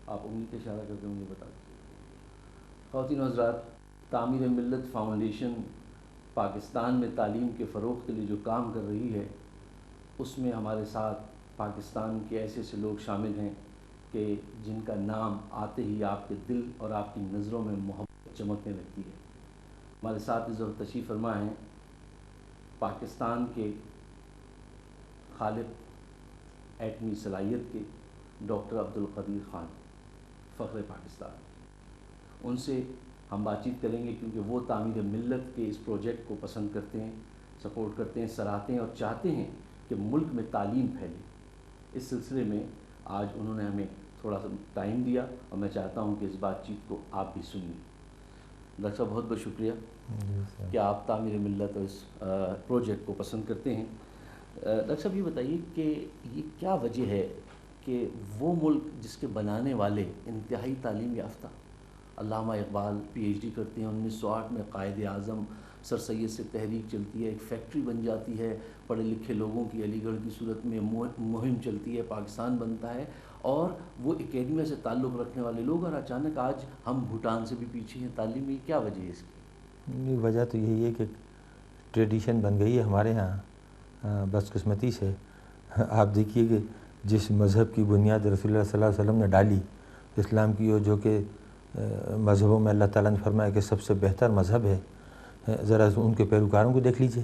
آپ انگلی کا اشارہ کر کے مجھے بتا دیجیے۔ خواتین و حضرات، تعمیر ملت فاؤنڈیشن پاکستان میں تعلیم کے فروغ کے لیے جو کام کر رہی ہے، اس میں ہمارے ساتھ پاکستان کے ایسے ایسے لوگ شامل ہیں کہ جن کا نام آتے ہی آپ کے دل اور آپ کی نظروں میں محبت چمکنے لگتی ہے۔ ہمارے ساتھ اس وقت تشریف فرما ہیں پاکستان کے خالق ایٹمی صلاحیت کے ڈاکٹر عبدالقدیر خان، فخر پاکستان۔ ان سے ہم بات چیت کریں گے کیونکہ وہ تعمیر ملت کے اس پروجیکٹ کو پسند کرتے ہیں، سپورٹ کرتے ہیں، سراہتے ہیں اور چاہتے ہیں کہ ملک میں تعلیم پھیلے۔ اس سلسلے میں آج انہوں نے ہمیں تھوڑا سا ٹائم دیا اور میں چاہتا ہوں کہ اس بات چیت کو آپ بھی سنیے۔ ڈاکٹر صاحب، بہت بہت شکریہ کہ آپ تعمیر ملت اور اس پروجیکٹ کو پسند کرتے ہیں۔ ڈاکٹر صاحب، یہ بتائیے کہ یہ کیا وجہ ہے کہ وہ ملک جس کے بنانے والے انتہائی تعلیم یافتہ، علامہ اقبال پی ایچ ڈی کرتے ہیں، 1908 میں قائد اعظم سر سید سے تحریک چلتی ہے، ایک فیکٹری بن جاتی ہے پڑھے لکھے لوگوں کی، علی گڑھ کی صورت میں مہم چلتی ہے، پاکستان بنتا ہے، اور وہ اکیڈمیا سے تعلق رکھنے والے لوگ، اور اچانک آج ہم بھوٹان سے بھی پیچھے ہیں تعلیم میں۔ کیا وجہ ہے اس کی؟ وجہ تو یہی ہے کہ ٹریڈیشن بن گئی ہے ہمارے ہاں بدقسمتی سے۔ آپ دیکھیے کہ جس مذہب کی بنیاد رسول اللہ صلی اللہ علیہ وسلم نے ڈالی، اسلام کی، جو کہ مذہبوں میں اللہ تعالیٰ نے فرمایا کہ سب سے بہتر مذہب ہے، ذرا ان کے پیروکاروں کو دیکھ لیجئے۔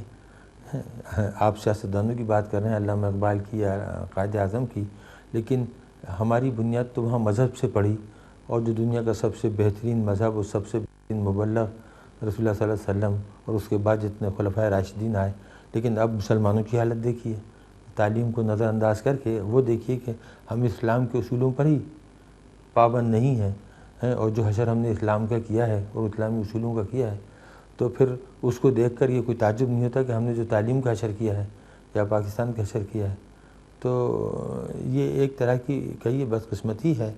آپ سیاستدانوں کی بات کر رہے ہیں، علامہ اقبال کی یا قائد اعظم کی، لیکن ہماری بنیاد تو وہاں مذہب سے پڑی، اور جو دنیا کا سب سے بہترین مذہب اور سب سے بہترین مبلغ رسول اللہ صلی اللہ علیہ وسلم، اور اس کے بعد جتنے خلفائے راشدین آئے۔ لیکن اب مسلمانوں کی حالت دیکھیے، تعلیم کو نظر انداز کر کے وہ دیکھیے کہ ہم اسلام کے اصولوں پر ہی پابند نہیں ہیں، اور جو حشر ہم نے اسلام کا کیا ہے اور اسلامی اصولوں کا کیا ہے، تو پھر اس کو دیکھ کر یہ کوئی تعجب نہیں ہوتا کہ ہم نے جو تعلیم کا حشر کیا ہے یا پاکستان کا حشر کیا ہے۔ تو یہ ایک طرح کی کہیے بدقسمتی ہے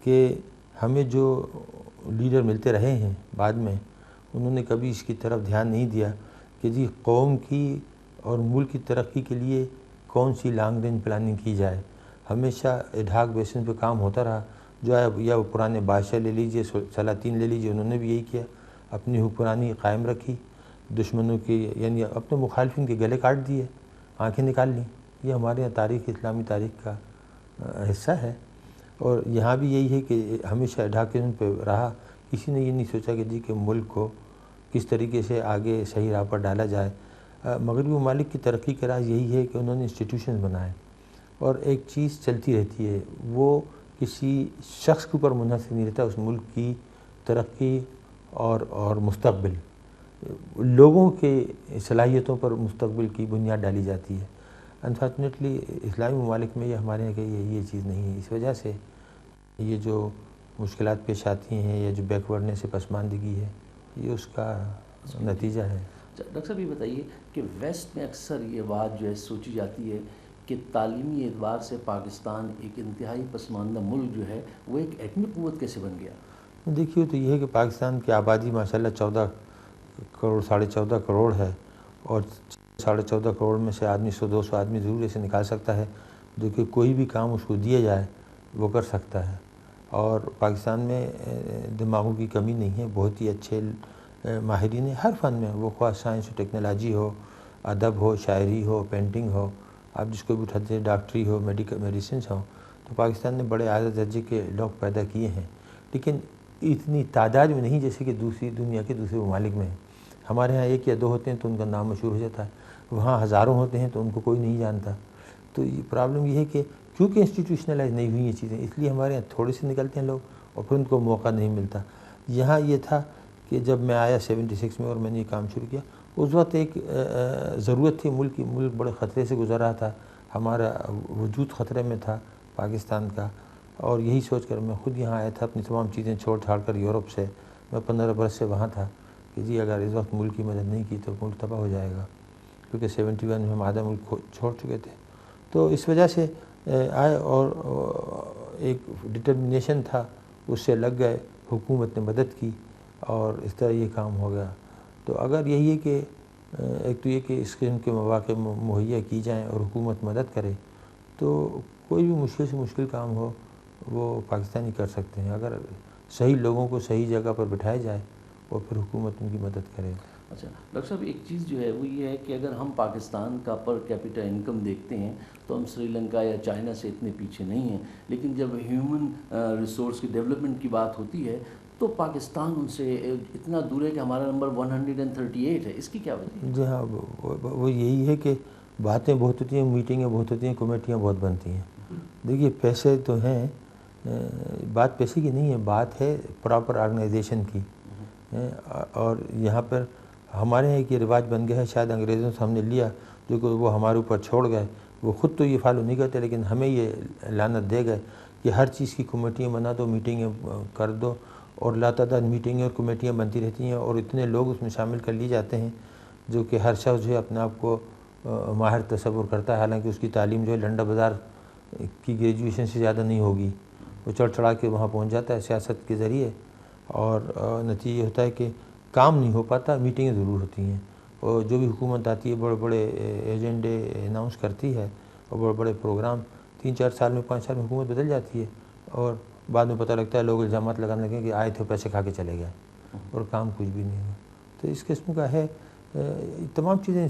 کہ ہمیں جو لیڈر ملتے رہے ہیں بعد میں، انہوں نے کبھی اس کی طرف دھیان نہیں دیا کہ جی قوم کی اور ملک کی ترقی کے لیے کون سی لانگ رینج پلاننگ کی جائے۔ ہمیشہ ایڈ بیسن پہ کام ہوتا رہا، جو ہے یا وہ پرانے بادشاہ لے لیجئے، سلاطین لے لیجئے، انہوں نے بھی یہی کیا، اپنی حکمرانی قائم رکھی، دشمنوں کی یعنی اپنے مخالفین کے گلے کاٹ دیے، آنکھیں نکال لیں۔ یہ ہمارے یہاں تاریخ، اسلامی تاریخ کا حصہ ہے، اور یہاں بھی یہی ہے کہ ہمیشہ ایڈھاکیزم پہ رہا۔ کسی نے یہ نہیں سوچا کہ جی کہ ملک کو کس طریقے سے آگے صحیح راہ پر ڈالا جائے۔ مغربی ممالک کی ترقی کا راز یہی ہے کہ انہوں نے انسٹیٹیوشنز بنائے، اور ایک چیز چلتی رہتی ہے، وہ کسی شخص کے اوپر منحصر نہیں رہتا، اس ملک کی ترقی اور مستقبل، لوگوں کے صلاحیتوں پر مستقبل کی بنیاد ڈالی جاتی ہے۔ انفارچونیٹلی اسلامی ممالک میں یہ ہمارے یہاں کہ یہ چیز نہیں ہے، اس وجہ سے یہ جو مشکلات پیش آتی ہیں، یا جو بیکورڈنیس سے پسماندگی ہے، یہ اس کا نتیجہ ہے۔ ڈاکٹر صاحب، یہ بتائیے کہ ویسٹ میں اکثر یہ بات جو ہے سوچی جاتی ہے کہ تعلیمی اعتبار سے پاکستان ایک انتہائی پسماندہ ملک جو ہے وہ ایک ایٹمی قوت کیسے بن گیا؟ دیکھیے تو یہ ہے کہ پاکستان کی آبادی ماشاءاللہ 14 کروڑ 14.5 کروڑ ہے، اور 14.5 کروڑ میں سے آدمی 100-200 آدمی ضرور ایسے نکال سکتا ہے جو کہ کوئی بھی کام اس کو دیا جائے وہ کر سکتا ہے، اور پاکستان میں دماغوں کی کمی نہیں ہے، بہت ہی اچھے ماہرین ہیں ہر فن میں، وہ خواہ سائنس و ٹیکنالوجی ہو، ادب ہو، شاعری ہو، پینٹنگ ہو، آپ جس کو بھی اٹھاتے ہیں، ڈاکٹری ہو، میڈیسنس ہوں، تو پاکستان نے بڑے اعلیٰ درجے کے لوگ پیدا کیے ہیں، لیکن اتنی تعداد میں نہیں جیسے کہ دوسری دنیا کے دوسرے ممالک میں ہیں۔ ہمارے ہاں 1 یا 2 ہوتے ہیں تو ان کا نام مشہور ہو جاتا ہے، وہاں ہزاروں ہوتے ہیں تو ان کو کوئی نہیں جانتا۔ تو یہ پرابلم یہ ہے کہ کیونکہ انسٹیٹیوشنلائز نہیں ہوئی یہ چیزیں، اس لیے ہمارے یہاں تھوڑے سے نکلتے ہیں لوگ اور پھر ان کو موقع نہیں ملتا۔ یہاں یہ تھا کہ جب میں آیا 76 میں اور میں نے یہ کام شروع کیا، اس وقت ایک ضرورت تھی، ملک بڑے خطرے سے گزر رہا تھا، ہمارا وجود خطرے میں تھا پاکستان کا، اور یہی سوچ کر میں خود یہاں آیا تھا، اپنی تمام چیزیں چھوڑ چھاڑ کر یورپ سے، میں 15 برس سے وہاں تھا کہ جی اگر اس وقت ملک کی مدد نہیں کی تو ملک تباہ ہو جائے گا، کیونکہ 71 میں ہم آدھا ملک چھوڑ چکے تھے۔ تو اس وجہ سے آئے، اور ایک ڈٹرمنیشن تھا، اس سے لگ گئے، حکومت نے مدد کی اور اس طرح یہ کام ہو گیا۔ تو اگر یہی ہے کہ ایک تو یہ کہ اس قسم کے مواقع مہیا کی جائیں اور حکومت مدد کرے، تو کوئی بھی مشکل سے مشکل کام ہو وہ پاکستانی کر سکتے ہیں اگر صحیح لوگوں کو صحیح جگہ پر بٹھایا جائے اور پھر حکومت ان کی مدد کرے. اچھا ڈاکٹر صاحب، ایک چیز جو ہے وہ یہ ہے کہ اگر ہم پاکستان کا پر کیپیٹا انکم دیکھتے ہیں تو ہم سری لنکا یا چائنا سے اتنے پیچھے نہیں ہیں، لیکن جب ہیومن ریسورس کی ڈیولپمنٹ کی بات ہوتی ہے تو پاکستان ان سے اتنا دور ہے کہ ہمارا نمبر 138 ہے. اس کی کیا وجہ ہے؟ جی ہاں، وہ یہی ہے کہ باتیں بہت ہوتی ہیں، میٹنگیں بہت ہوتی ہیں، کمیٹیاں بہت بنتی ہیں. دیکھیے پیسے تو ہیں، بات پیسے کی نہیں ہے، بات ہے پراپر آرگنائزیشن کی. اور یہاں پر ہمارے یہاں ایک یہ رواج بن گیا ہے، شاید انگریزوں سے ہم نے لیا، جو کہ وہ ہمارے اوپر چھوڑ گئے. وہ خود تو یہ فالو نہیں کرتے لیکن ہمیں یہ لعنت دے گئے کہ ہر چیز کی کمیٹیاں بنا دو، میٹنگیں کر دو، اور لاتعداد میٹنگیں اور کمیٹیاں بنتی رہتی ہیں اور اتنے لوگ اس میں شامل کر لیے جاتے ہیں جو کہ ہر شخص جو ہے اپنے آپ کو ماہر تصور کرتا ہے، حالانکہ اس کی تعلیم جو ہے لنڈا بازار کی گریجویشن سے زیادہ نہیں ہوگی. وہ چڑھ چڑھا کے وہاں پہنچ جاتا ہے سیاست کے ذریعے، اور نتیجہ یہ ہوتا ہے کہ کام نہیں ہو پاتا، میٹنگیں ضرور ہوتی ہیں. اور جو بھی حکومت آتی ہے بڑے بڑے ایجنڈے اناؤنس کرتی ہے اور بڑے بڑے پروگرام، 3-4 سال میں 5 سال میں حکومت بدل جاتی ہے اور بعد میں پتہ لگتا ہے لوگ الزامات لگانے لگے کہ آئے تھے پیسے کھا کے چلے گئے اور کام کچھ بھی نہیں ہوا. تو اس قسم کا ہے، تمام چیزیں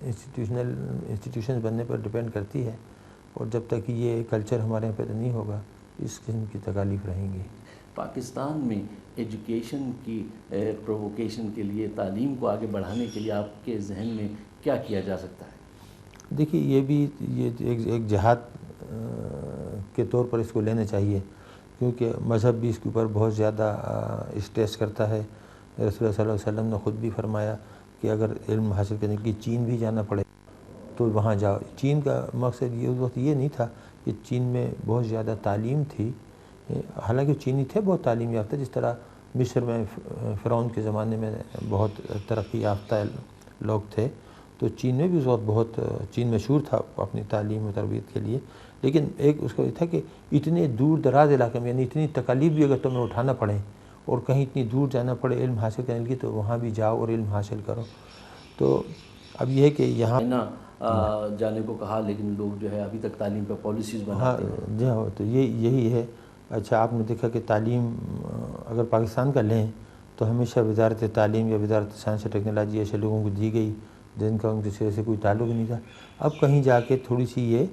انسٹیٹیوشنز بننے پر ڈپینڈ کرتی ہے، اور جب تک یہ کلچر ہمارے یہاں پیدا نہیں ہوگا اس قسم کی تکالیف رہیں گی. پاکستان میں ایجوکیشن کی پرووکیشن کے لیے، تعلیم کو آگے بڑھانے کے لیے آپ کے ذہن میں کیا کیا جا سکتا ہے؟ دیکھیے یہ بھی ایک جہاد کے طور پر اس کو لینا چاہیے، کیونکہ مذہب بھی اس کے اوپر بہت زیادہ اسٹریس کرتا ہے. رسول اللہ صلی اللہ علیہ وسلم نے خود بھی فرمایا کہ اگر علم حاصل کرنے کے لیے چین بھی جانا پڑے تو وہاں جاؤ. چین کا مقصد یہ اس وقت یہ نہیں تھا کہ چین میں بہت زیادہ تعلیم تھی، حالانکہ چینی تھے بہت تعلیم یافتہ، جس طرح مصر میں فرعون کے زمانے میں بہت ترقی یافتہ لوگ تھے، تو چین میں بھی اس وقت بہت چین مشہور تھا اپنی تعلیم و تربیت کے لیے. لیکن ایک اس کا یہ تھا کہ اتنے دور دراز علاقے میں، یعنی اتنی تکالیف بھی اگر تمہیں اٹھانا پڑے اور کہیں اتنی دور جانا پڑے علم حاصل کرنے کے لیے تو وہاں بھی جاؤ اور علم حاصل کرو. تو اب یہ ہے کہ یہاں جانے کو کہا لیکن لوگ جو ہے ابھی تک تعلیم پہ پالیسیز بناتے ہیں. جی ہاں، تو یہی ہے. اچھا آپ نے دیکھا کہ تعلیم اگر پاکستان کا لیں تو ہمیشہ وزارت تعلیم یا وزارت سائنس و ٹیکنالوجی ایسے لوگوں کو دی گئی جن کا ان کے سرے سے کوئی تعلق نہیں تھا. اب کہیں جا کے تھوڑی سی یہ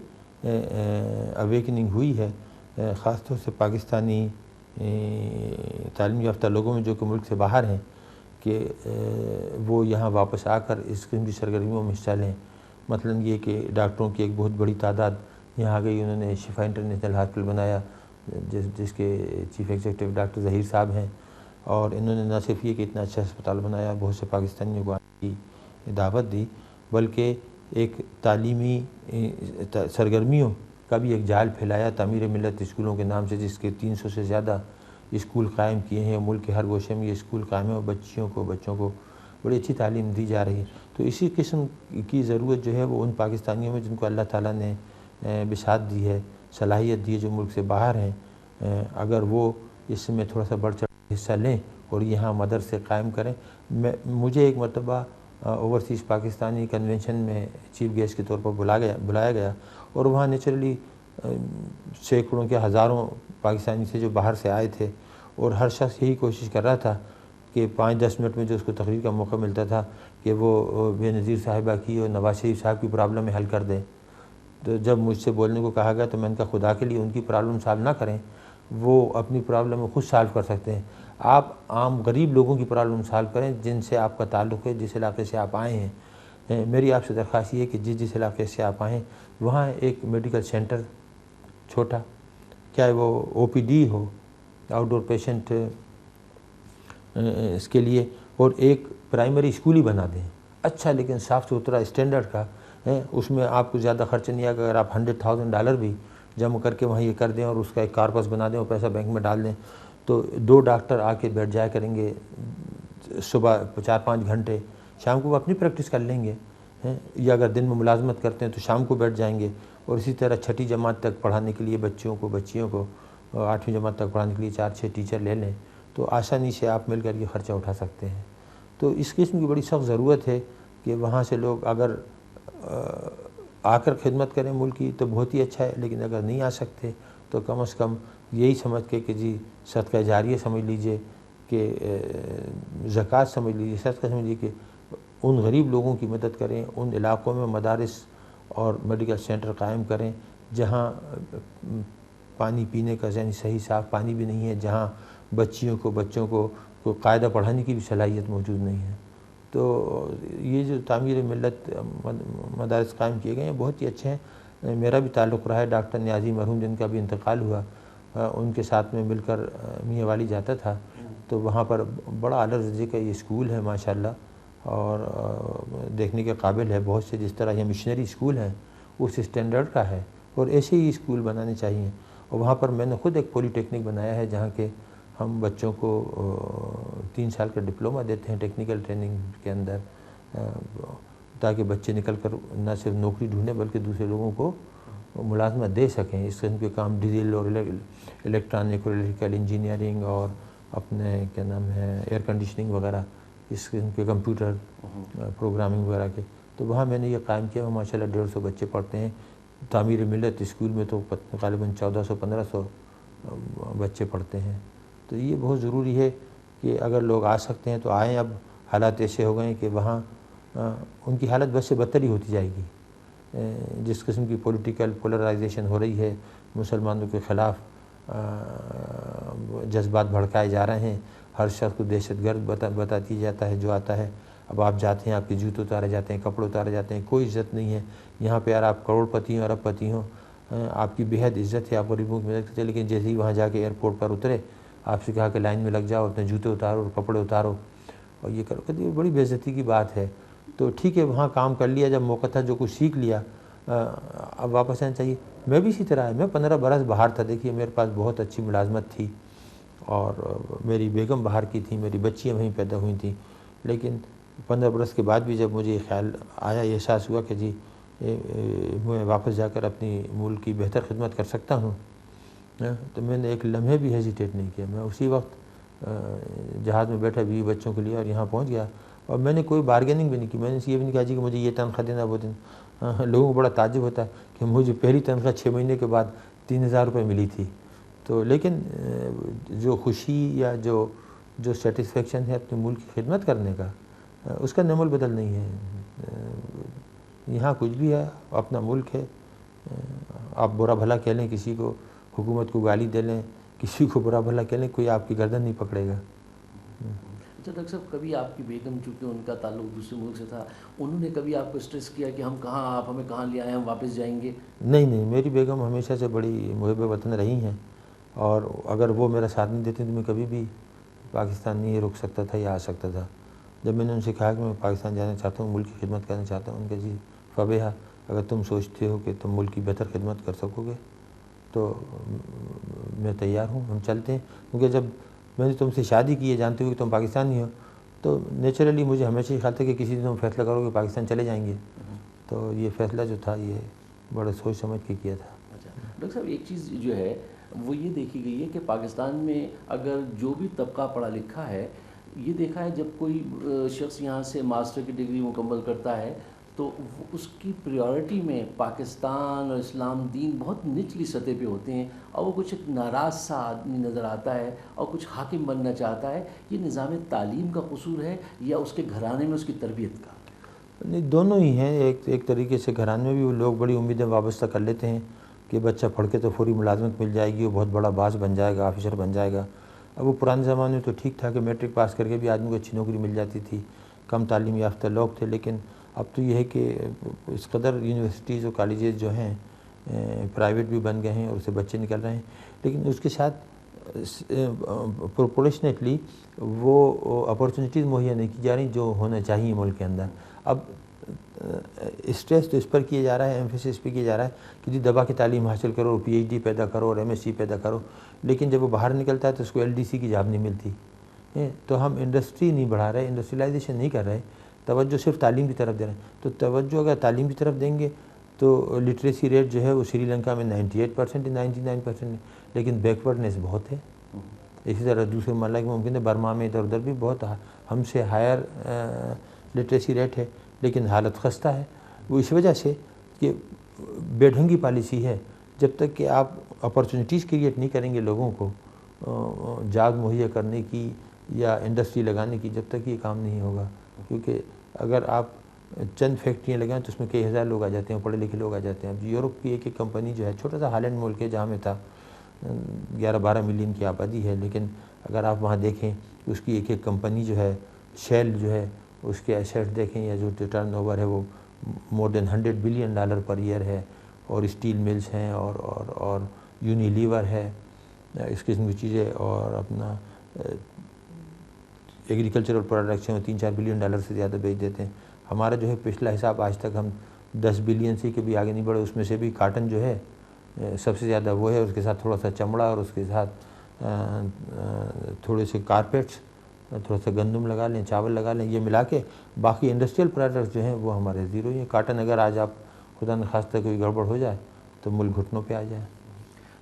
اویکننگ ہوئی ہے، خاص طور سے پاکستانی تعلیم یافتہ لوگوں میں جو کہ ملک سے باہر ہیں، کہ وہ یہاں واپس آ کر اس قسم کی سرگرمیوں میں حصہ لیں. مثلا یہ کہ ڈاکٹروں کی ایک بہت بڑی تعداد یہاں آ گئی. انہوں نے شفا انٹرنیشنل ہاسپٹل بنایا جس کے چیف ایگزیکٹو ڈاکٹر ظہیر صاحب ہیں، اور انہوں نے نہ صرف یہ کہ اتنا اچھا اسپتال بنایا، بہت سے پاکستانیوں کو آنے کی دعوت دی، بلکہ ایک تعلیمی سرگرمیوں کا بھی ایک جال پھیلایا تعمیر ملت اسکولوں کے نام سے، جس کے 300 سے زیادہ اسکول قائم کیے ہیں. ملک کے ہر گوشے میں یہ اسکول قائم ہیں اور بچوں کو بڑی اچھی تعلیم دی جا رہی ہے. تو اسی قسم کی ضرورت جو ہے وہ ان پاکستانیوں میں جن کو اللہ تعالیٰ نے بساط دی ہے، صلاحیت دی ہے، جو ملک سے باہر ہیں، اگر وہ اس میں تھوڑا سا بڑھ چڑھ حصہ لیں اور یہاں مدرسے قائم کریں. مجھے ایک مرتبہ اوورسیز پاکستانی کنونشن میں چیف گیسٹ کے طور پر بلایا گیا، اور وہاں نیچرلی سینکڑوں کے ہزاروں پاکستانی تھے جو باہر سے آئے تھے، اور ہر شخص یہی کوشش کر رہا تھا کہ 5-10 منٹ میں جو اس کو تقریر کا موقع ملتا تھا کہ وہ بے نظیر صاحبہ کی اور نواز شریف صاحب کی پرابلم حل کر دیں. تو جب مجھ سے بولنے کو کہا گیا تو میں نے کہا خدا کے لیے ان کی پرابلم سالو نہ کریں، وہ اپنی پرابلم خود سالو کر سکتے ہیں. آپ عام غریب لوگوں کی پرابلم سالو کریں جن سے آپ کا تعلق ہے، جس علاقے سے آپ آئے ہیں. میری آپ سے درخواست یہ ہے کہ جس علاقے سے آپ آئیں وہاں ایک میڈیکل سینٹر چھوٹا، چاہے وہ او پی ڈی ہو، آؤٹ ڈور پیشنٹ اس کے لیے، اور ایک پرائمری اسکول ہی بنا دیں اچھا لیکن صاف ستھرا اسٹینڈرڈ کا. اس میں آپ کو زیادہ خرچ نہیں آئے گا. اگر آپ $100,000 بھی جمع کر کے وہاں یہ کر دیں اور اس کا ایک کارپس بنا دیں اور پیسہ بینک میں ڈال دیں تو 2 ڈاکٹر آ کے بیٹھ جایا کریں گے صبح 4-5 گھنٹے، شام کو وہ اپنی پریکٹس کر لیں گے، یا اگر دن میں ملازمت کرتے ہیں تو شام کو بیٹھ جائیں گے. اور اسی طرح 6ٹھی جماعت تک پڑھانے کے لیے بچیوں کو 8ویں جماعت تک پڑھانے کے لیے 4-6 ٹیچر لے لیں تو آسانی سے آپ مل کر یہ خرچہ اٹھا سکتے ہیں. تو اس قسم کی بڑی سخت ضرورت ہے کہ وہاں سے لوگ اگر آ کر خدمت کریں ملک کی تو بہت ہی اچھا ہے، لیکن اگر نہیں آ سکتے تو کم از کم یہی سمجھ کے کہ جی صدقہ جاریہ سمجھ لیجئے، کہ زکوٰۃ سمجھ لیجئے، صدقہ سمجھ لیجئے، کہ ان غریب لوگوں کی مدد کریں، ان علاقوں میں مدارس اور میڈیکل سینٹر قائم کریں جہاں پانی پینے کا یعنی صحیح صاف پانی بھی نہیں ہے، جہاں بچوں کو کوئی قاعدہ پڑھانے کی بھی صلاحیت موجود نہیں ہے۔ تو یہ جو تعمیر ملت مدارس قائم کیے گئے ہیں بہت ہی اچھے ہیں۔ میرا بھی تعلق رہا ہے ڈاکٹر نیازی مرحوم جن کا بھی انتقال ہوا، ان کے ساتھ میں مل کر میاں والی جاتا تھا، تو وہاں پر بڑا اعلیٰ درجے کا یہ اسکول ہے ماشاءاللہ، اور دیکھنے کے قابل ہے۔ بہت سے جس طرح یہ مشنری اسکول ہیں اس اسٹینڈرڈ کا ہے، اور ایسے ہی اسکول بنانے چاہیے۔ اور وہاں پر میں نے خود ایک پولی ٹیکنک بنایا ہے جہاں کہ ہم بچوں کو 3 سال کا ڈپلومہ دیتے ہیں ٹیکنیکل ٹریننگ کے اندر، تاکہ بچے نکل کر نہ صرف نوکری ڈھونڈیں بلکہ دوسرے لوگوں کو ملازمت دے سکیں۔ اس قسم کے کام ڈیزل اور الیکٹرانک اور الیکٹریکل انجینئرنگ اور اپنے کیا نام ہے ایئر کنڈیشننگ وغیرہ، اس قسم کے کمپیوٹر پروگرامنگ وغیرہ کے، تو وہاں میں نے یہ قائم کیا۔ وہ ماشاءاللہ 150 بچے پڑھتے ہیں۔ تعمیر ملت اسکول میں تو غالباً 1400-1500 بچے پڑھتے ہیں۔ تو یہ بہت ضروری ہے کہ اگر لوگ آ سکتے ہیں تو آئیں۔ اب حالات ایسے ہو گئے ہیں کہ وہاں ان کی حالت بس سے بدتر ہی ہوتی جائے گی۔ جس قسم کی پولیٹیکل پولرائزیشن ہو رہی ہے، مسلمانوں کے خلاف جذبات بھڑکائے جا رہے ہیں، ہر شخص کو دہشت گرد بتا دی جاتا ہے جو آتا ہے۔ اب آپ جاتے ہیں، آپ کے جوتے اتارے جاتے ہیں، کپڑے اتارے جاتے ہیں، کوئی عزت نہیں ہے یہاں پہ۔ یار آپ کروڑ پتی ہوں، ارب پتی ہوں، آپ کی بے حد عزت ہے، آپ غریبوں کی مدد کرتے ہیں، لیکن جیسے ہی وہاں جا کے ایئرپورٹ پر اترے آپ سے کہا کہ لائن میں لگ جاؤ، اپنے جوتے اتارو اور کپڑے اتارو اور یہ کرو، کہ یہ بڑی بے عزتی کی بات ہے۔ تو ٹھیک ہے وہاں کام کر لیا، جب موقع تھا جو کچھ سیکھ لیا، اب واپس آنا چاہیے۔ میں بھی اسی طرح ہے، میں 15 برس باہر تھا۔ دیکھیے میرے پاس بہت اچھی ملازمت تھی اور میری بیگم باہر کی تھی، میری بچیاں وہیں پیدا ہوئی تھیں، لیکن 15 برس کے بعد بھی جب مجھے یہ خیال آیا، یہ احساس ہوا کہ جی میں واپس جا کر اپنی ملک کی بہتر خدمت کر سکتا ہوں، تو میں نے ایک لمحے بھی ہیزیٹیٹ نہیں کیا۔ میں اسی وقت جہاز میں بیٹھا بیوی بچوں کے لیے اور یہاں پہنچ گیا، اور میں نے کوئی بارگیننگ بھی نہیں کی۔ میں نے یہ بھی نہیں کہا جی کہ مجھے یہ تنخواہ دینا وہ دینا۔ لوگوں کو بڑا تعجب ہوتا ہے کہ مجھے پہلی تنخواہ 6 مہینے کے بعد 3000 روپے ملی تھی، تو لیکن جو خوشی یا جو سیٹسفیکشن ہے اپنے ملک کی خدمت کرنے کا، اس کا نعم البدل نہیں ہے۔ یہاں کچھ بھی ہے، اپنا ملک ہے، آپ برا بھلا کہہ لیں کسی کو، حکومت کو گالی دے لیں، کسی کو برا بھلا کہہ لیں، کوئی آپ کی گردن نہیں پکڑے گا۔ اچھا ڈاکٹر صاحب، کبھی آپ کی بیگم چونکہ ان کا تعلق دوسرے ملک سے تھا، انہوں نے کبھی آپ کو اسٹریس کیا کہ ہم کہاں، آپ ہمیں کہاں لے آئے، ہم واپس جائیں گے؟ نہیں، میری بیگم ہمیشہ سے بڑی محب وطن رہی ہیں، اور اگر وہ میرا ساتھ نہیں دیتے تو میں کبھی بھی پاکستان نہیں رک سکتا تھا یا آ سکتا تھا۔ جب میں نے ان سے کہا کہ میں پاکستان جانا چاہتا ہوں، ملک کی خدمت کرنا چاہتا ہوں، ان کے جی فبیہا، اگر تم سوچتے ہو کہ تم ملک کی بہتر خدمت کر سکو گے تو میں تیار ہوں، ہم چلتے ہیں۔ کیونکہ جب میں نے تم سے شادی کی ہے جانتے ہوئے کہ تم پاکستانی ہو، تو نیچرلی مجھے ہمیشہ یہ خیال تھا کہ کسی دن تم فیصلہ کرو کہ پاکستان چلے جائیں گے، تو یہ فیصلہ جو تھا یہ بڑا سوچ سمجھ کے کیا تھا۔ اچھا ڈاکٹر صاحب، ایک چیز جو ہے وہ یہ دیکھی گئی ہے کہ پاکستان میں اگر جو بھی طبقہ پڑھا لکھا ہے، یہ دیکھا ہے جب کوئی شخص یہاں سے ماسٹر کی ڈگری مکمل کرتا ہے تو اس کی پریورٹی میں پاکستان اور اسلام دین بہت نچلی سطح پہ ہوتے ہیں، اور وہ کچھ ایک ناراض سا آدمی نظر آتا ہے اور کچھ حاکم بننا چاہتا ہے۔ یہ نظام تعلیم کا قصور ہے یا اس کے گھرانے میں اس کی تربیت کا؟ نہیں، دونوں ہی ہیں۔ ایک طریقے سے گھرانے میں بھی وہ لوگ بڑی امیدیں وابستہ کر لیتے ہیں کہ بچہ پڑھ کے تو فوری ملازمت مل جائے گی، وہ بہت بڑا باس بن جائے گا، آفیسر بن جائے گا۔ اب وہ پرانے زمانے میں تو ٹھیک تھا کہ میٹرک پاس کر کے بھی آدمی کو اچھی نوکری مل جاتی تھی، کم تعلیم یافتہ لوگ تھے، لیکن اب تو یہ ہے کہ اس قدر یونیورسٹیز اور کالجز جو ہیں پرائیویٹ بھی بن گئے ہیں اور اسے بچے نکل رہے ہیں، لیکن اس کے ساتھ پروپورشنیٹلی وہ اپورچونیٹیز مہیا نہیں کی جا رہی جو ہونا چاہیے ملک کے اندر۔ اب اسٹریس تو اس پر کیا جا رہا ہے، ایمفیسس اس پہ کیا جا رہا ہے کہ جی دبا کے تعلیم حاصل کرو، پی ایچ ڈی پیدا کرو اور ایم ایس سی پیدا کرو، لیکن جب وہ باہر نکلتا ہے تو اس کو ایل ڈی سی کی جاب نہیں ملتی۔ تو ہم انڈسٹری نہیں بڑھا رہے، انڈسٹریلائزیشن نہیں کر رہے، توجہ صرف تعلیم کی طرف دے رہے ہیں۔ تو توجہ اگر تعلیم کی طرف دیں گے تو لٹریسی ریٹ جو ہے وہ سری لنکا میں 98% 99% ہے، لیکن بیکورڈنیس بہت ہے۔ اسی طرح دوسرے ممالک میں ممکن ہے برما میں ادھر بھی بہت ہم سے ہائر لٹریسی ریٹ ہے، لیکن حالت خستہ ہے۔ وہ اس وجہ سے کہ بے ڈھنگی پالیسی ہے۔ جب تک کہ آپ اپرچونیٹیز کریٹ نہیں کریں گے لوگوں کو جاب مہیا کرنے کی یا انڈسٹری لگانے کی، جب تک یہ کام نہیں ہوگا. کیونکہ اگر آپ چند فیکٹریاں لگائیں تو اس میں کئی ہزار لوگ آ جاتے ہیں، پڑھے لکھے لوگ آ جاتے ہیں. اب یورپ کی ایک کمپنی جو ہے، چھوٹا سا ہالینڈ ملک ہے جہاں میں تھا، 11-12 ملین کی آبادی ہے، لیکن اگر آپ وہاں دیکھیں اس کی ایک کمپنی جو ہے، شیل جو ہے، اس کے ایسیٹ دیکھیں یا جو ٹرن اوور ہے وہ مور دین $100 بلین پر ایئر ہے. اور اسٹیل ملز ہیں اور یونیلیور ہے، اس قسم کی چیزیں. اور اپنا ایگریکلچرل پروڈکٹس ہیں، وہ $3-4 بلین سے زیادہ بیچ دیتے ہیں. ہمارا جو ہے پچھلا حساب آج تک ہم 10 بلین سے کبھی آگے نہیں بڑھے. اس میں سے بھی کاٹن جو ہے سب سے زیادہ وہ ہے، اس کے ساتھ تھوڑا سا چمڑا اور اس کے ساتھ تھوڑے سے کارپیٹس، تھوڑا سا گندم لگا لیں، چاول لگا لیں، یہ ملا کے باقی انڈسٹریل پروڈکٹس جو ہیں وہ ہمارے زیرو ہی ہیں. کاٹن اگر آج آپ خدا نخواستہ کوئی گڑبڑ ہو جائے تو ملک گھٹنوں پہ آ جائے.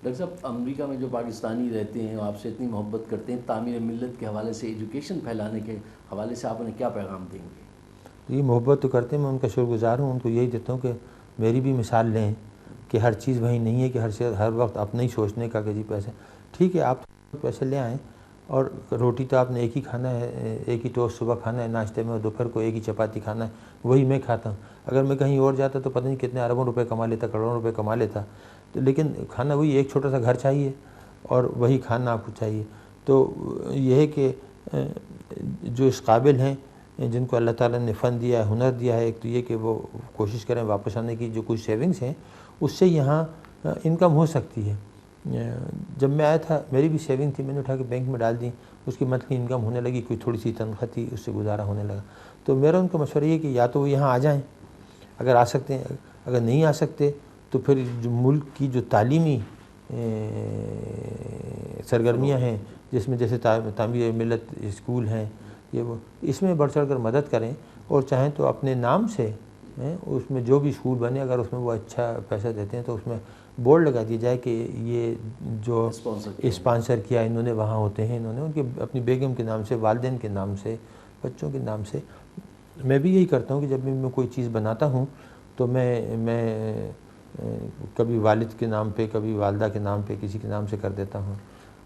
ڈاکٹر صاحب، امریکہ میں جو پاکستانی رہتے ہیں آپ سے اتنی محبت کرتے ہیں، تعمیر ملت کے حوالے سے، ایجوکیشن پھیلانے کے حوالے سے آپ انہیں کیا پیغام دیں گے؟ یہ محبت تو کرتے ہیں، میں ان کا شکر گزار ہوں. ان کو یہی دیتا ہوں کہ میری بھی مثال لیں کہ ہر چیز وہی نہیں ہے کہ ہر وقت اپنا ہی سوچنے کا کہ جی پیسے ٹھیک ہے، آپ پیسے لے آئیں اور روٹی تو آپ نے ایک ہی کھانا ہے، ایک ہی ٹوسٹ صبح کھانا ہے ناشتے میں، اور دوپہر کو ایک ہی چپاتی کھانا ہے، وہی میں کھاتا ہوں. اگر میں کہیں اور جاتا تو پتہ نہیں کتنے اربوں روپے کما لیتا، کروڑوں روپے کما لیتا. لیکن کھانا وہی، ایک چھوٹا سا گھر چاہیے اور وہی کھانا آپ کو چاہیے. تو یہ ہے کہ جو اس قابل ہیں، جن کو اللہ تعالیٰ نے فن دیا ہے، ہنر دیا ہے، ایک تو یہ کہ وہ کوشش کریں واپس آنے کی. جو کچھ سیونگز ہیں اس سے یہاں انکم ہو سکتی ہے. جب میں آیا تھا میری بھی سیونگ تھی، میں نے اٹھا کے بینک میں ڈال دی، اس کی منتھلی انکم ہونے لگی، کوئی تھوڑی سی تنخواہ تھی، اس سے گزارا ہونے لگا. تو میرا ان کا مشورہ یہ کہ یا تو وہ یہاں آ جائیں اگر آ سکتے ہیں، اگر نہیں آ سکتے تو پھر جو ملک کی جو تعلیمی سرگرمیاں ہیں، جس میں جیسے تعمیر ملت اسکول ہیں، یہ وہ اس میں بڑھ چڑھ کر مدد کریں. اور چاہیں تو اپنے نام سے اس میں جو بھی اسکول بنے، اگر اس میں وہ اچھا پیسہ دیتے ہیں تو اس میں بورڈ لگا دیا جائے کہ یہ جو اسپانسر کیا انہوں نے، وہاں ہوتے ہیں انہوں نے، ان کے اپنی بیگم کے نام سے، والدین کے نام سے، بچوں کے نام سے. میں بھی یہی کرتا ہوں کہ جب بھی میں کوئی چیز بناتا ہوں تو میں کبھی والد کے نام پہ، کبھی والدہ کے نام پہ، کسی کے نام سے کر دیتا ہوں.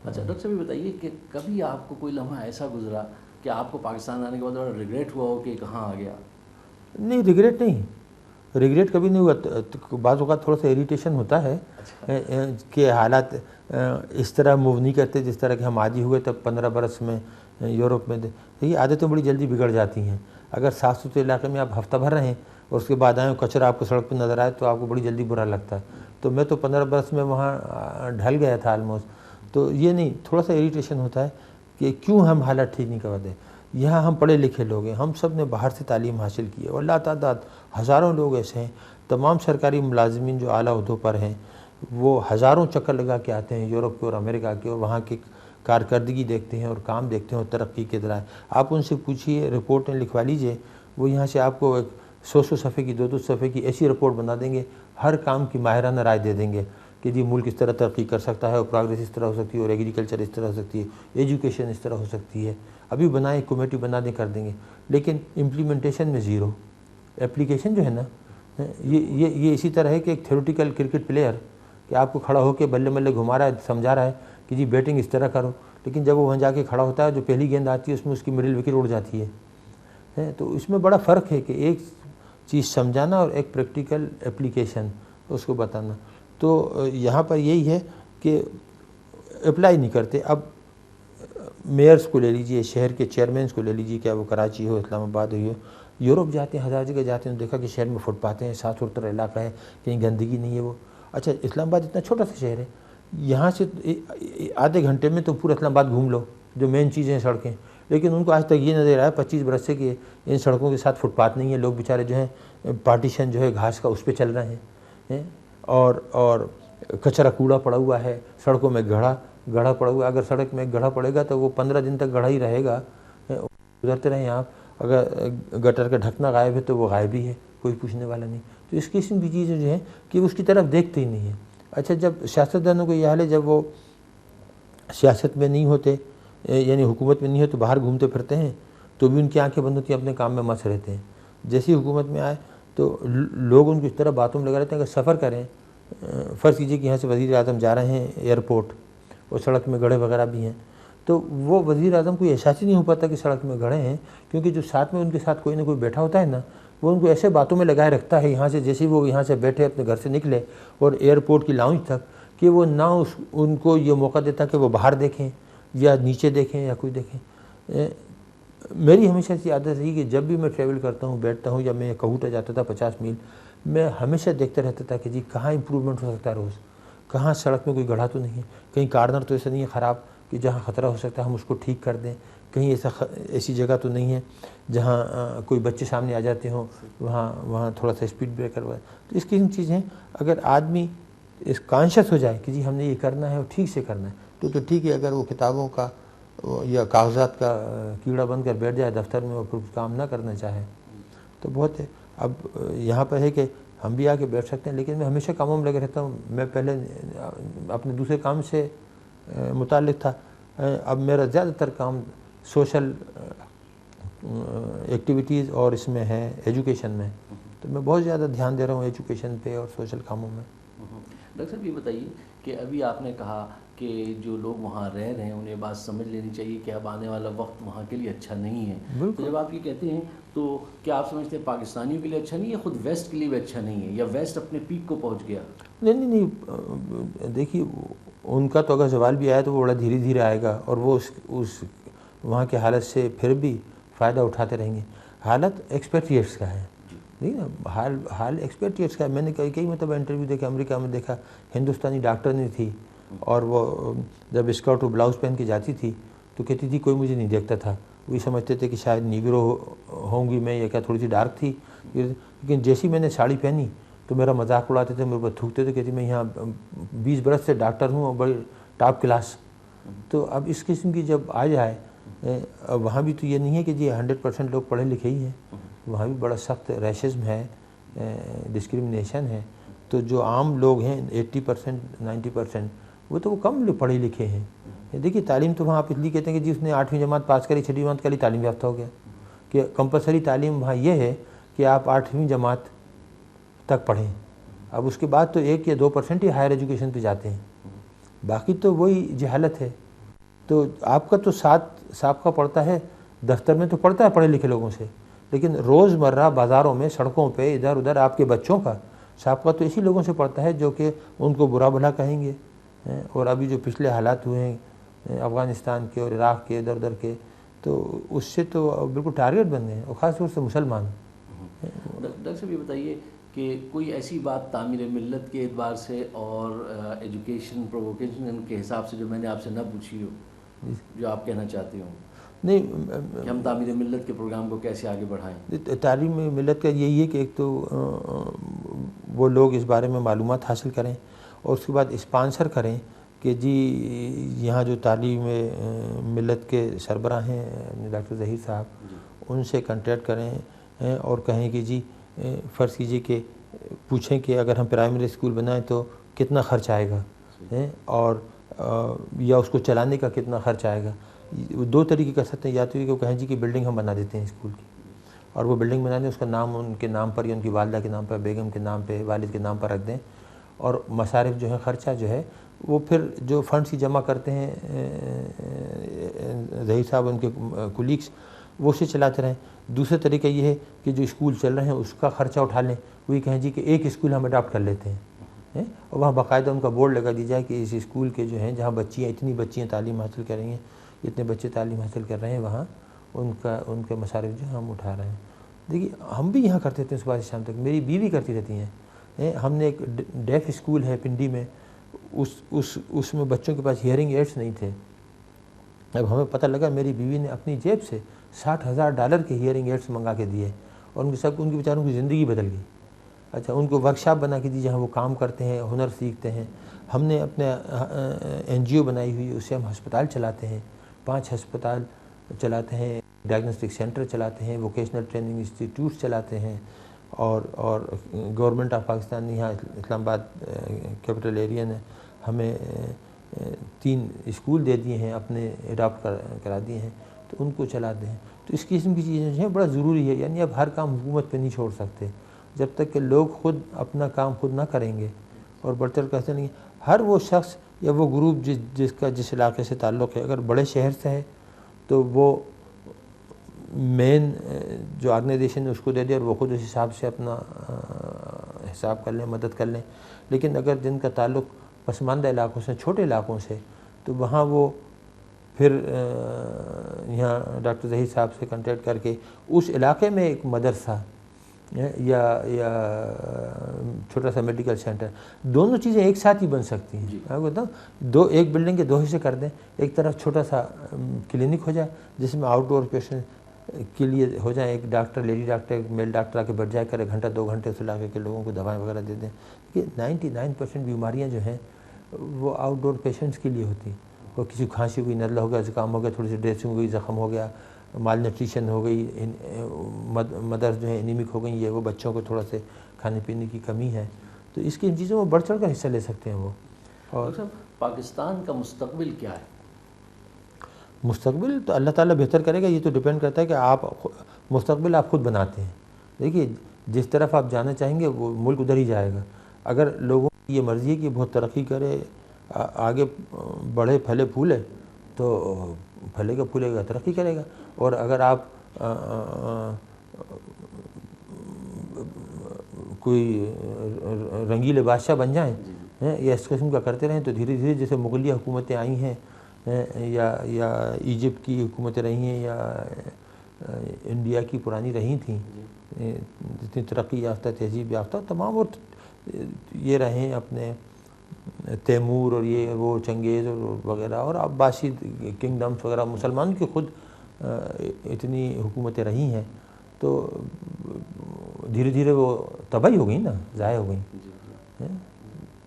اچھا ڈاکٹر صاحب، یہ بتائیے کہ کبھی آپ کو کوئی لمحہ ایسا گزرا کہ آپ کو پاکستان آنے کے بعد بڑا ریگریٹ ہوا ہو کہ کہاں آ گیا؟ نہیں، ریگریٹ نہیں، ریگریٹ کبھی نہیں ہوا. بعض اوقات تھوڑا سا اریٹیشن ہوتا ہے کہ حالات اس طرح موو نہیں کرتے جس طرح کہ ہم عادی ہوئے تب 15 برس میں یورپ میں. یہ عادتیں بڑی جلدی بگڑ جاتی ہیں. اگر صاف ستھرے علاقے میں آپ ہفتہ بھر رہیں اور اس کے بعد آئیں کچرا آپ کو سڑک پہ نظر آئے تو آپ کو بڑی جلدی برا لگتا ہے. تو میں تو 15 برس میں وہاں ڈھل گیا تھا آلموسٹ. تو یہ نہیں، تھوڑا سا اریٹیشن ہوتا ہے کہ کیوں ہم حالات ٹھیک نہیں کرواتے. یہاں ہم پڑھے لکھے لوگ ہیں، ہم سب نے باہر سے تعلیم حاصل کی ہے، اور لا تعداد ہزاروں لوگ ایسے ہیں. تمام سرکاری ملازمین جو اعلیٰ عہدوں پر ہیں وہ ہزاروں چکر لگا کے آتے ہیں یورپ کے اور امریکہ کے، اور وہاں کی کارکردگی دیکھتے ہیں اور کام دیکھتے ہیں اور ترقی کے ذرائع. آپ ان سے پوچھیے، رپورٹیں لکھوا لیجئے، وہ یہاں سے آپ کو ایک 100 صفحے کی، 200 صفحے کی ایسی رپورٹ بنا دیں گے، ہر کام کی ماہرانہ رائے دے دیں گے کہ جی ملک اس طرح ترقی کر سکتا ہے، اور پروگریس اس طرح ہو سکتی ہے، اور ایگریکلچر اس طرح ہو سکتی ہے، ایجوکیشن اس طرح ہو سکتی ہے. ابھی بنائیں، کمیٹی بنا دیں، کر دیں گے. لیکن امپلیمنٹیشن میں زیرو. اپلیکیشن جو ہے نا، یہ اسی طرح ہے کہ ایک تھیوریٹیکل کرکٹ پلیئر کہ آپ کو کھڑا ہو کے بلے بلے گھما رہا ہے، سمجھا رہا ہے کہ جی بیٹنگ اس طرح کرو، لیکن جب وہ وہاں جا کے کھڑا ہوتا ہے جو پہلی گیند آتی ہے اس میں اس کی مڈل وکٹ اڑ جاتی ہے. تو اس میں بڑا فرق ہے کہ ایک چیز سمجھانا اور ایک پریکٹیکل اپلیکیشن اس کو بتانا. تو یہاں پر یہی ہے کہ اپلائی نہیں کرتے. اب میئرس کو لے لیجئے، شہر کے چیئرمینس کو لے لیجئے، کیا وہ کراچی ہو، اسلام آباد ہو، یورپ جاتے ہیں، ہزار جگہ جاتے ہیں، دیکھا کہ شہر میں فٹ پاتھیں ہیں، صاف ستھرا علاقہ ہے، کہیں گندگی نہیں ہے. وہ اچھا، اسلام آباد اتنا چھوٹا سا شہر ہے، یہاں سے آدھے گھنٹے میں تو پورا اسلام آباد گھوم لو، جو مین چیزیں ہیں سڑکیں. لیکن ان کو آج تک یہ نظر آیا 25 برس سے کہ ان سڑکوں کے ساتھ فٹ پاتھ نہیں ہے. لوگ بیچارے جو ہیں پارٹیشن جو ہے گھاس کا اس پہ چل رہے ہیں، اور کچرا کوڑا پڑا ہوا ہے، سڑکوں میں گڑھا پڑا ہوا ہے. اگر سڑک میں گڑھا پڑے گا تو وہ 15 دن تک گڑھا ہی رہے گا، گزرتے رہیں آپ. اگر گٹر کا ڈھکنا غائب ہے تو وہ غائب ہی ہے، کوئی پوچھنے والا نہیں. تو اس قسم کی چیزیں جو ہیں کہ اس کی طرف دیکھتے ہی نہیں ہیں. اچھا، جب سیاستدانوں کو یہ حال ہے، جب وہ سیاست میں نہیں ہوتے، یعنی حکومت میں نہیں ہوتے، باہر گھومتے پھرتے ہیں تو بھی ان کی آنکھیں بند ہوتی ہیں، اپنے کام میں مست رہتے ہیں. جیسی حکومت میں آئے تو لوگ ان کی اس طرح باتوں میں لگا رہتے ہیں کہ سفر کریں فرض کیجئے کہ یہاں سے وزیر اعظم جا رہے ہیں ایئرپورٹ اور سڑک میں گڑھے وغیرہ بھی ہیں، تو وہ وزیر اعظم کو احساس ہی نہیں ہو پاتا کہ سڑک میں گڑھے ہیں، کیونکہ جو ساتھ میں ان کے ساتھ کوئی نہ کوئی بیٹھا ہوتا ہے نا، وہ ان کو ایسے باتوں میں لگائے رکھتا ہے یہاں سے، جیسے وہ یہاں سے بیٹھے اپنے گھر سے نکلے اور ایئرپورٹ کی لاؤنج تک، کہ وہ نہ ان کو یہ موقع دیتا کہ وہ باہر دیکھیں یا نیچے دیکھیں یا کوئی دیکھیں۔ میری ہمیشہ سے عادت رہی کہ جب بھی میں ٹریول کرتا ہوں، بیٹھتا ہوں، یا میں کہوٹا جاتا تھا 50 میل، میں ہمیشہ دیکھتا رہتا تھا کہ جی کہاں امپروومنٹ ہو سکتا ہے روز، کہاں سڑک میں کوئی گڑھا تو نہیں ہے، کہیں کارنر تو ایسا نہیں ہے خراب کہ جہاں خطرہ ہو سکتا ہے ہم اس کو ٹھیک کر دیں، کہیں ایسی جگہ تو نہیں ہے جہاں کوئی بچے سامنے آ جاتے ہوں، وہاں تھوڑا سا اسپیڈ بریکر ہوا ہے۔ تو اس قسم کی چیزیں اگر آدمی اس کانشیس ہو جائے کہ جی ہم نے یہ کرنا ہے اور ٹھیک سے کرنا ہے، تو ٹھیک ہے۔ اگر وہ کتابوں کا یا کاغذات کا کیڑا بن کر بیٹھ جائے دفتر میں اور پھر کام نہ کرنا چاہے تو بہت ہے۔ اب یہاں پر ہے کہ ہم بھی آ کے بیٹھ سکتے ہیں، لیکن میں ہمیشہ کاموں میں لگے رہتا ہوں۔ میں پہلے اپنے دوسرے کام سے متعلق تھا، اب میرا زیادہ تر کام سوشل ایکٹیویٹیز اور اس میں ہے ایجوکیشن میں، تو میں بہت زیادہ دھیان دے رہا ہوں ایجوکیشن پہ اور سوشل کاموں میں۔ ڈاکٹر صاحب یہ بتائیے کہ ابھی آپ نے کہا کہ جو لوگ وہاں رہ رہے ہیں انہیں بات سمجھ لینی چاہیے کہ اب آنے والا وقت وہاں کے لیے اچھا نہیں ہے، تو جب آپ یہ کہتے ہیں تو کیا آپ سمجھتے ہیں پاکستانیوں کے لیے اچھا نہیں ہے، خود ویسٹ کے لیے بھی اچھا نہیں ہے، یا ویسٹ اپنے پیک کو پہنچ گیا؟ نہیں، دیکھیے ان کا تو اگر زوال بھی آیا تو وہ بڑا دھیرے دھیرے آئے گا، اور وہ اس وہاں کی حالت سے پھر بھی فائدہ اٹھاتے رہیں گے۔ حالت ایکسپیٹریٹس کا ہے، ٹھیک ہے، حال ایکسپیٹریٹس کا ہے۔ میں نے کئی مرتبہ انٹرویو دیکھا، امریکہ میں دیکھا، ہندوستانی ڈاکٹر نہیں تھی، اور وہ جب اسکرٹ اور بلاؤز پہن کے جاتی تھی تو کہتی تھی کوئی مجھے نہیں دیکھتا تھا، وہی سمجھتے تھے کہ شاید نیگرو ہوں گی میں، یا کیا تھوڑی سی ڈارک تھی، لیکن جیسی میں نے ساڑی پہنی تو میرا مذاق اڑاتے تھے، میرے اوپر تھوکتے تھے، کہتی میں یہاں 20 برس سے ڈاکٹر ہوں اور بڑی ٹاپ کلاس۔ تو اب اس قسم کی جب آ جائے، وہاں بھی تو یہ نہیں ہے کہ جی 100% لوگ پڑھے لکھے ہی ہیں، وہاں بھی بڑا سخت ریشزم ہے، ڈسکریمنیشن ہے۔ تو جو عام لوگ ہیں 80% 90%، وہ تو وہ کم پڑھے لکھے ہیں۔ دیکھیے تعلیم تو وہاں آپ اس لیے کہتے ہیں کہ جی اس نے 8ویں جماعت پاس کری، 6ویں جماعت کری، تعلیم یافتہ ہو گیا، کہ کمپلسری تعلیم وہاں یہ ہے کہ آپ 8ویں جماعت تک پڑھیں، اب اس کے بعد تو 1 یا 2% ہی ہائر ایجوکیشن پہ جاتے ہیں، باقی تو وہی جہالت ہے۔ تو آپ کا تو ساتھ سابقہ پڑتا ہے، دفتر میں تو پڑتا ہے پڑھے لکھے لوگوں سے، لیکن روز مرہ بازاروں میں، سڑکوں پہ، ادھر ادھر آپ کے بچوں کا سابقہ تو اسی لوگوں سے پڑتا ہے جو کہ ان کو برا بھلا کہیں گے۔ اور ابھی جو پچھلے حالات ہوئے ہیں افغانستان کے اور عراق کے ادھر ادھر کے، تو اس سے تو بالکل ٹارگیٹ بن گئے ہیں، اور خاص طور سے مسلمان۔ ڈاکٹر صاحب یہ بتائیے کہ کوئی ایسی بات تعمیر ملت کے اعتبار سے اور ایجوکیشن پرووکیشن کے حساب سے جو میں نے آپ سے نہ پوچھی ہو، جو آپ کہنا چاہتے ہوں نہیں، کہ ہم تعمیر ملت کے پروگرام کو کیسے آگے بڑھائیں؟ تعلیم ملت کا یہی ہے کہ ایک تو وہ لوگ اس بارے میں معلومات حاصل کریں، اور اس کے بعد اسپانسر کریں کہ جی یہاں جو تعلیم ملت کے سربراہ ہیں ڈاکٹر ظہیر صاحب، ان سے کنٹیکٹ کریں اور کہیں کہ جی فرض کیجئے کہ پوچھیں کہ اگر ہم پرائمری اسکول بنائیں تو کتنا خرچ آئے گا، اور یا اس کو چلانے کا کتنا خرچ آئے گا۔ 2 طریقے کر سکتے ہیں، یا تو یہ کہ کہیں جی کہ بلڈنگ ہم بنا دیتے ہیں اسکول کی، اور وہ بلڈنگ بنا دیں، اس کا نام ان کے نام پر یا ان کی والدہ کے نام پر، بیگم کے نام پہ، والد کے نام پر رکھ دیں، اور مصارف جو ہے، خرچہ جو ہے وہ پھر جو فنڈس کی جمع کرتے ہیں ظہیر صاحب ان کے کولیگس، وہ سے چلاتے رہیں۔ دوسرا طریقہ یہ ہے کہ جو اسکول چل رہے ہیں اس کا خرچہ اٹھا لیں، وہی کہیں جی کہ ایک اسکول ہم اڈاپٹ کر لیتے ہیں، اور وہاں باقاعدہ ان کا بورڈ لگا دی جائے کہ اس اسکول کے جو ہیں جہاں بچیاں اتنی بچیاں تعلیم حاصل کر رہی ہیں، اتنے بچے تعلیم حاصل کر رہے ہیں، وہاں ان کے مصارف جو ہم اٹھا رہے ہیں۔ دیکھیے ہم بھی یہاں کرتے تھے صبح سے شام تک، میری بیوی کرتی رہتی ہیں۔ ہم نے ایک ڈیف اسکول ہے پنڈی میں، اس میں بچوں کے پاس ہیئرنگ ایڈس نہیں تھے۔ اب ہمیں پتہ لگا، میری بیوی نے اپنی جیب سے $60,000 کے ہیئرنگ ایڈس منگا کے دیے، اور ان کی بیچاروں کی زندگی بدل گئی۔ اچھا، ان کو ورکشاپ بنا کے دی جہاں وہ کام کرتے ہیں، ہنر سیکھتے ہیں۔ ہم نے اپنے NGO بنائی ہوئی، اس سے ہم ہسپتال چلاتے ہیں، 5 ہسپتال چلاتے ہیں، ڈائگنوسٹک سینٹر چلاتے ہیں، ووکیشنل ٹریننگ انسٹیٹیوٹس چلاتے ہیں، اور گورنمنٹ آف پاکستان یہاں اسلام آباد کیپٹل ایریا نے ہمیں 3 اسکول دے دیے ہیں، اپنے اڈاپٹ کرا دیے ہیں، تو ان کو چلاتے ہیں۔ تو اس قسم کی چیزیں جو ہیں بڑا ضروری ہے، یعنی اب ہر کام حکومت پہ نہیں چھوڑ سکتے۔ جب تک کہ لوگ خود اپنا کام خود نہ کریں گے اور بڑھ چڑھ کر ایسے نہیں ہے. ہر وہ شخص یا وہ گروپ جس علاقے سے تعلق ہے، اگر بڑے شہر سے ہے تو وہ مین جو آرگنائزیشن ہے اس کو دے دے اور وہ خود اس حساب سے اپنا حساب کر لیں، مدد کر لیں. لیکن اگر جن کا تعلق پسماندہ علاقوں سے، چھوٹے علاقوں سے، تو وہاں وہ پھر یہاں ڈاکٹر ظہیر صاحب سے کنٹیکٹ کر کے اس علاقے میں ایک مدرسہ یا چھوٹا سا میڈیکل سینٹر، دونوں چیزیں ایک ساتھ ہی بن سکتی ہیں. میں بتاؤں ایک بلڈنگ کے 2 حصے کر دیں، ایک طرف چھوٹا سا کلینک ہو جائے جس میں آؤٹ ڈور پیشنٹ کے لیے ہو جائے، ایک ڈاکٹر، لیڈی ڈاکٹر، ایک میل ڈاکٹر آ کے بیٹھ جائے، کرے گھنٹہ 2 گھنٹے اس علاقے کے لوگوں کو دوائیں وغیرہ دے دیں. کہ 99% بیماریاں جو ہیں وہ آؤٹ ڈور پیشنٹس کے لیے ہوتی ہیں. وہ کسی کھانسی ہوئی، نزلہ ہو گیا، زکام ہو گیا، تھوڑی سی ڈریسنگ ہو گئی، زخم ہو گیا، مال نیوٹریشن ہو گئی، مدرس جو ہے انیمک ہو گئی، یہ وہ بچوں کو تھوڑا سے کھانے پینے کی کمی ہے، تو اس کی ان چیزوں میں بڑھ چڑھ کر حصہ لے سکتے ہیں وہ. اور پاکستان کا مستقبل کیا ہے؟ مستقبل تو اللہ تعالیٰ بہتر کرے گا. یہ تو ڈیپینڈ کرتا ہے کہ مستقبل آپ خود بناتے ہیں. دیکھیے جس طرف آپ جانا چاہیں گے وہ ملک ادھر ہی جائے گا. اگر لوگوں کی یہ مرضی ہے کہ بہت ترقی کرے، آگے بڑھے، پھلے پھولے، تو پھلے گا پھولے گا، ترقی کرے گا. اور اگر آپ کوئی رنگیلے بادشاہ بن جائیں یا اس قسم کا کرتے رہیں، تو دھیرے دھیرے جیسے مغلیہ حکومتیں آئی ہیں یا ایجپٹ کی حکومتیں رہی ہیں یا انڈیا کی پرانی رہی تھیں، جتنی ترقی یافتہ، تہذیب یافتہ، تمام وہ یہ رہے ہیں اپنے تیمور اور یہ وہ چنگیز اور وغیرہ اور عباسی کنگڈمس وغیرہ، مسلمان کی خود اتنی حکومتیں رہی ہیں، تو دھیرے دھیرے وہ تباہی ہو گئی نا، ضائع ہو گئیں.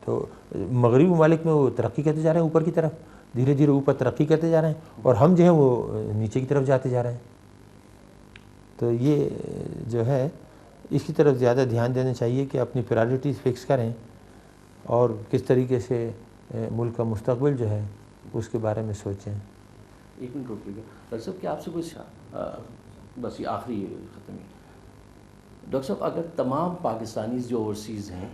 تو مغربی ممالک میں وہ ترقی کرتے جا رہے ہیں اوپر کی طرف، دھیرے دھیرے اوپر ترقی کرتے جا رہے ہیں، اور ہم جو ہیں وہ نیچے کی طرف جاتے جا رہے ہیں. تو یہ جو ہے اس کی طرف زیادہ دھیان دینا چاہیے کہ اپنی پرائرٹیز فکس کریں اور کس طریقے سے ملک کا مستقبل جو ہے اس کے بارے میں سوچیں. ایک منٹ روکیے گا ڈاکٹر صاحب، کیا آپ سے کچھ بس یہ آخری ختم ہے ڈاکٹر صاحب، اگر تمام پاکستانیز جو اوورسیز ہیں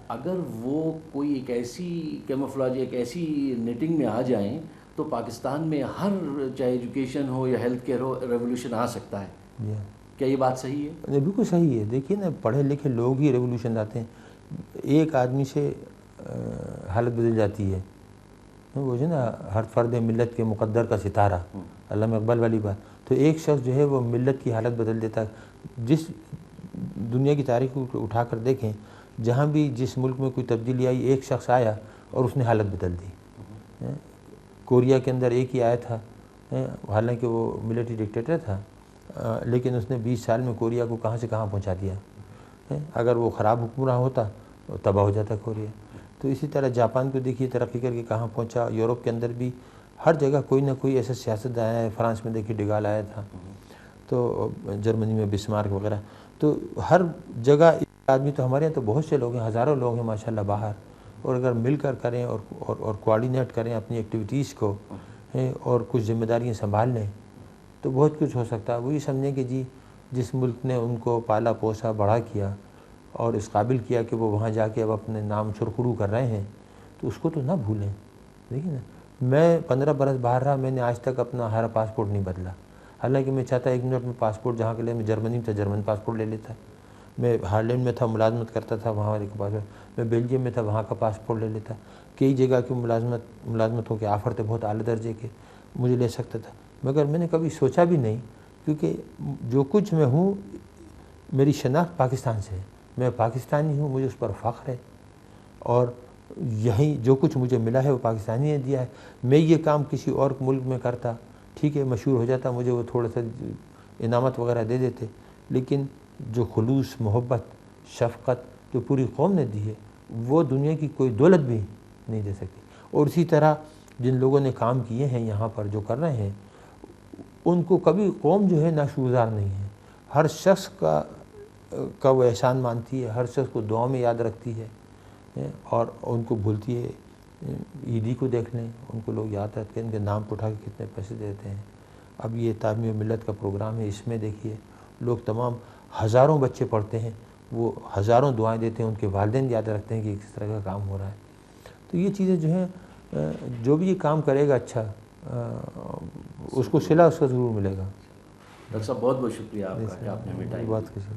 اگر وہ کوئی ایک ایسی کیموفلاج، ایک ایسی نیٹنگ میں آ جائیں تو پاکستان میں ہر چاہے ایجوکیشن ہو یا ہیلتھ کیئر ہو ریولیوشن آ سکتا ہے. کیا یہ بات صحیح ہے؟ بالکل صحیح ہے. دیکھیے نا، پڑھے لکھے لوگ ہی ریولیوشن لاتے ہیں. ایک آدمی سے حالت بدل جاتی ہے. وہ جو نا ہر فرد ملت کے مقدر کا ستارہ، علامہ اقبال والی بات. تو ایک شخص جو ہے وہ ملت کی حالت بدل دیتا ہے. جس دنیا کی تاریخ کو اٹھا کر دیکھیں، جہاں بھی جس ملک میں کوئی تبدیلی آئی، ایک شخص آیا اور اس نے حالت بدل دی. کوریا کے اندر ایک ہی آیا تھا، حالانکہ وہ ملٹری ڈکٹیٹر تھا، لیکن اس نے 20 سال میں کوریا کو کہاں سے کہاں پہنچا دیا. اگر وہ خراب حکمراں ہوتا تو تباہ ہو جاتا کوریا. تو اسی طرح جاپان کو دیکھیے ترقی کر کے کہاں پہنچا. یورپ کے اندر بھی ہر جگہ کوئی نہ کوئی ایسا سیاست آیا ہے. فرانس میں دیکھیے ڈگال آیا تھا، تو جرمنی میں بسمارک وغیرہ. تو ہر جگہ آدمی، تو ہمارے یہاں تو بہت سے لوگ ہیں، ہزاروں لوگ ہیں ماشاءاللہ باہر. اور اگر مل کر کریں اور کوآرڈینیٹ کریں اپنی ایکٹیویٹیز کو اور کچھ ذمہ داریاں سنبھال لیں تو بہت کچھ ہو سکتا ہے. وہی سمجھیں کہ جی جس ملک نے ان کو پالا پوسا بڑا کیا اور اس قابل کیا کہ وہ وہاں جا کے اب اپنے نام سرخرو کر رہے ہیں، تو اس کو تو نہ بھولیں. دیکھیں نا، میں 15 برس باہر رہا، میں نے آج تک اپنا ہمارا پاسپورٹ نہیں بدلا. حالانکہ میں چاہتا 1 منٹ میں پاسپورٹ جہاں کے لیے، میں جرمنی میں تھا جرمن پاسپورٹ لے لیتا. میں ہالینڈ میں تھا، ملازمت کرتا تھا، وہاں والے کے پاسپورٹ. میں بیلجیم میں تھا، وہاں کا پاسپورٹ لے لیتا. کئی جگہ کی ملازمتوں کے آفر تھے بہت اعلیٰ درجے کے، مجھے لے سکتا تھا. مگر میں نے کبھی سوچا بھی نہیں، کیونکہ جو کچھ میں ہوں میری شناخت پاکستان سے ہے. میں پاکستانی ہوں، مجھے اس پر فخر ہے. اور یہیں جو کچھ مجھے ملا ہے وہ پاکستانی نے دیا ہے. میں یہ کام کسی اور ملک میں کرتا، ٹھیک ہے مشہور ہو جاتا، مجھے وہ تھوڑا سا انعامت وغیرہ دے دیتے، لیکن جو خلوص، محبت، شفقت جو پوری قوم نے دی ہے وہ دنیا کی کوئی دولت بھی نہیں دے سکتی. اور اسی طرح جن لوگوں نے کام کیے ہیں یہاں پر جو کر رہے ہیں، ان کو کبھی قوم جو ہے ناشکرگزار نہیں ہے. ہر شخص کا وہ احسان مانتی ہے، ہر شخص کو دعاؤں میں یاد رکھتی ہے اور ان کو بھولتی ہے. عیدی کو دیکھ لیں، ان کو لوگ یاد رکھتے ہیں، ان کے نام کو اٹھا کے کتنے پیسے دیتے ہیں. اب یہ تعلیم ملت کا پروگرام ہے، اس میں دیکھیے لوگ تمام ہزاروں بچے پڑھتے ہیں، وہ ہزاروں دعائیں دیتے ہیں، ان کے والدین یاد رکھتے ہیں کہ کس طرح کا کام ہو رہا ہے. تو یہ چیزیں جو ہیں جو بھی یہ کام کرے گا اچھا اس کو صلہ اس کا ضرور ملے گا. ڈاکٹر صاحب بہت بہت شکریہ آپ کا کہ آپ نے ہمیں ٹائم بات کسی